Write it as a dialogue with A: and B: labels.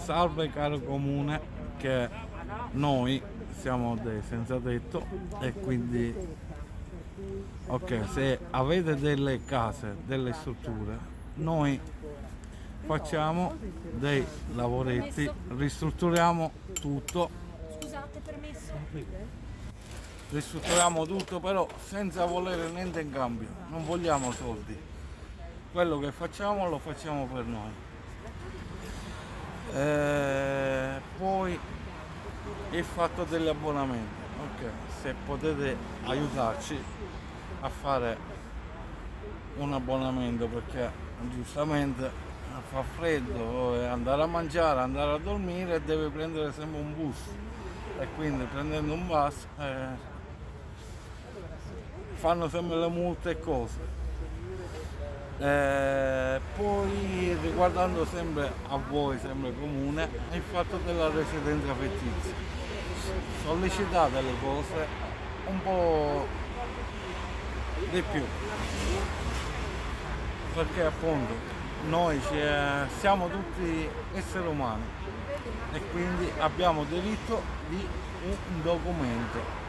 A: Salve caro comune, che noi siamo dei senza tetto e quindi ok, se avete delle case, delle strutture, noi facciamo dei lavoretti, ristrutturiamo tutto,
B: Scusate, permesso?
A: ristrutturiamo tutto però senza volere niente in cambio, non vogliamo soldi, quello che facciamo lo facciamo per noi. Poi il fatto degli abbonamenti, ok, se potete aiutarci a fare un abbonamento perché giustamente fa freddo, andare a mangiare, andare a dormire e deve prendere sempre un bus e quindi prendendo un bus fanno sempre le multe e cose. Poi riguardando sempre a voi, sempre comune, il fatto della residenza fittizia, sollecitate le cose un po' di più, perché appunto noi siamo tutti esseri umani e quindi abbiamo diritto di un documento.